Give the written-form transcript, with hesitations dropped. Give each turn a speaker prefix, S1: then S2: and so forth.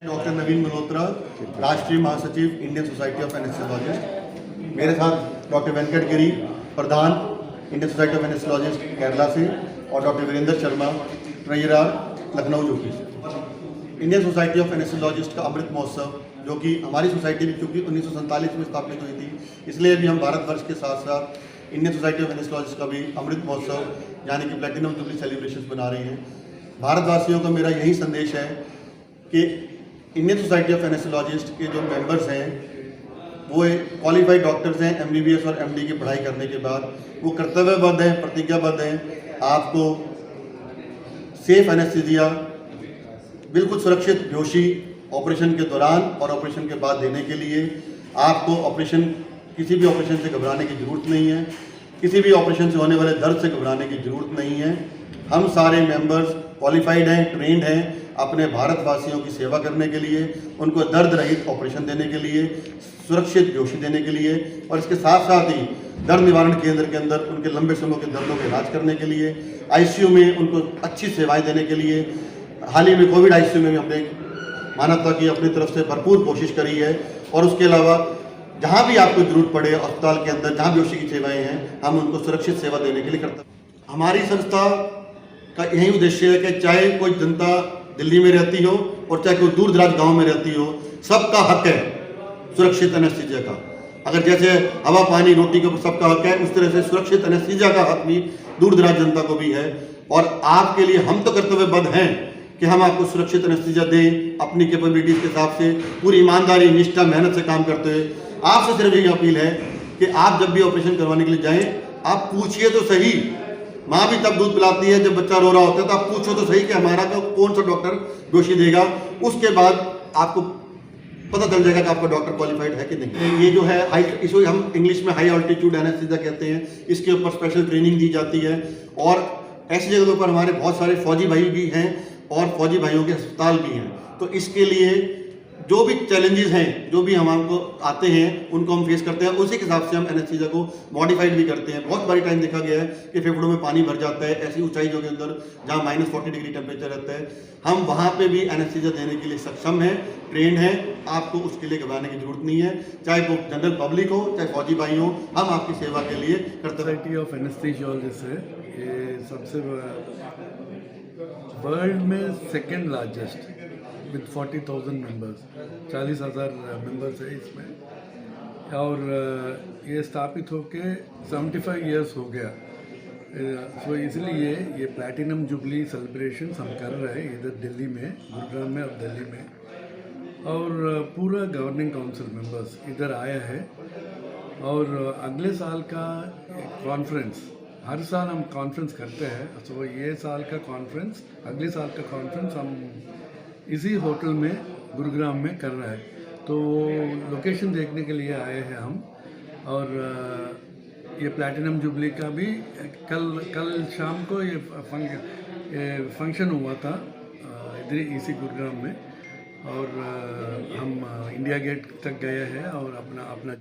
S1: Doctor नवीन मल्होत्रा, राष्ट्रीय महासचिव Indian society of anaesthesiologist. मेरे साथ डॉक्टर वेंकट गिरी, प्रधान Indian society of anaesthesiologist Kerala से, और doctor Virendra Sharma, treasurer Lucknow UP से। इंडियन सोसाइटी ऑफ एनेस्थेसियोलॉजिस्ट का अमृत महोत्सव, जो कि हमारी सोसाइटी भी चूँकि 1947 में स्थापित हुई थी, इसलिए भी हम भारतवर्ष के साथ साथ इंडियन सोसाइटी ऑफ एनेस्थेसियोलॉजिस्ट का भी अमृत महोत्सव यानी कि प्लैटिनम जुबली सेलिब्रेशन बना रही हैं। भारतवासियों का मेरा यही संदेश है कि इंडियन सोसाइटी ऑफ एनेस्थेसियोलॉजिस्ट के जो मेंबर्स हैं वो क्वालिफाइड डॉक्टर्स हैं। एमबीबीएस और एमडी की पढ़ाई करने के बाद वो कर्तव्यबद्ध हैं, प्रतिज्ञाबद्ध हैं आपको सेफ एनेस्थीसिया, बिल्कुल सुरक्षित बेहोशी ऑपरेशन के दौरान और ऑपरेशन के बाद देने के लिए। आपको किसी भी ऑपरेशन से घबराने की ज़रूरत नहीं है, किसी भी ऑपरेशन से होने वाले दर्द से घबराने की ज़रूरत नहीं है। हम सारे मेंबर्स क्वालिफाइड हैं, ट्रेंड हैं अपने भारतवासियों की सेवा करने के लिए, उनको दर्द रहित ऑपरेशन देने के लिए, सुरक्षित बेहोशी देने के लिए, और इसके साथ साथ ही दर्द निवारण केंद्र के अंदर उनके लंबे समय के दर्दों का इलाज करने के लिए, आईसीयू में उनको अच्छी सेवाएं देने के लिए। हाल ही में कोविड आईसीयू में भी हमने मानवता की अपनी तरफ से भरपूर कोशिश करी है, और उसके अलावा जहाँ भी आपको जरूरत पड़े अस्पताल के अंदर जहाँ बेहोशी की सेवाएँ हैं, हम उनको सुरक्षित सेवा देने के लिए करते हैं। हमारी संस्था का यही उद्देश्य है कि चाहे कोई जनता दिल्ली में रहती हो और चाहे कोई दूर दराज गांव में रहती हो, सबका हक है सुरक्षित एनेस्थीसिया का। अगर जैसे हवा पानी रोटी के ऊपर सबका हक है, उस तरह से सुरक्षित एनेस्थीसिया का हक भी दूर दराज जनता को भी है। और आपके लिए हम तो कर्तव्यबद्ध हैं कि हम आपको सुरक्षित एनेस्थीसिया दें अपनी कैपेबिलिटीज के हिसाब से, पूरी ईमानदारी, निष्ठा, मेहनत से काम करते हुए। आपसे सिर्फ यही अपील है कि आप जब भी ऑपरेशन करवाने के लिए जाएं, आप पूछिए तो सही। माँ भी तब दूध पिलाती है जब बच्चा रो रहा होता है, तो आप पूछो तो सही कि हमारा कौन सा डॉक्टर बेहोशी देगा। उसके बाद आपको पता चल जाएगा कि आपका डॉक्टर क्वालिफाइड है कि नहीं। ये जो है इसको हम इंग्लिश में हाई ऑल्टीट्यूड एनेस्थीसिया कहते हैं। इसके ऊपर स्पेशल ट्रेनिंग दी जाती है, और ऐसी जगहों पर हमारे बहुत सारे फौजी भाई भी हैं और फौजी भाइयों के अस्पताल भी हैं। तो इसके लिए जो भी चैलेंजेस हैं, जो भी हमको आते हैं, उनको हम फेस करते हैं। उसी के हिसाब से हम एनेस्थीसिया को मॉडिफाइड भी करते हैं। बहुत बारी टाइम देखा गया है कि फेफड़ों में पानी भर जाता है ऐसी ऊंचाइयों के अंदर जहां -40 डिग्री टेम्परेचर रहता है। हम वहां पे भी एनेस्थीसिया देने के लिए सक्षम हैं, ट्रेंड हैं। आपको उसके लिए घबराने की जरूरत नहीं है, चाहे वो जनरल पब्लिक हो चाहे फौजी भाई हो, हम आपकी सेवा के लिए करते हैं।
S2: सोसाइटी ऑफ एनेस्थीसियोलॉजिस्ट है, ये सबसे वर्ल्ड में second largest with 40,000 members, 40,000 members है इसमें। और ये स्थापित होके 75 इयर्स हो गया। सो इसलिए ये प्लैटिनम जुबली सेलिब्रेशन हम कर रहे हैं इधर दिल्ली में, गुरुग्राम में और दिल्ली में। और पूरा गवर्निंग काउंसिल मेंबर्स इधर आया है। और अगले साल का कॉन्फ्रेंस, हर साल हम कॉन्फ्रेंस करते हैं, सो ये साल का कॉन्फ्रेंस, अगले साल का कॉन्फ्रेंस हम इसी होटल में गुरुग्राम में कर रहे हैं। तो लोकेशन देखने के लिए आए हैं हम। और ये प्लैटिनम जुबली का भी कल शाम को ये फंक्शन हुआ था इधर इसी गुरुग्राम में। और हम इंडिया गेट तक गए हैं और अपना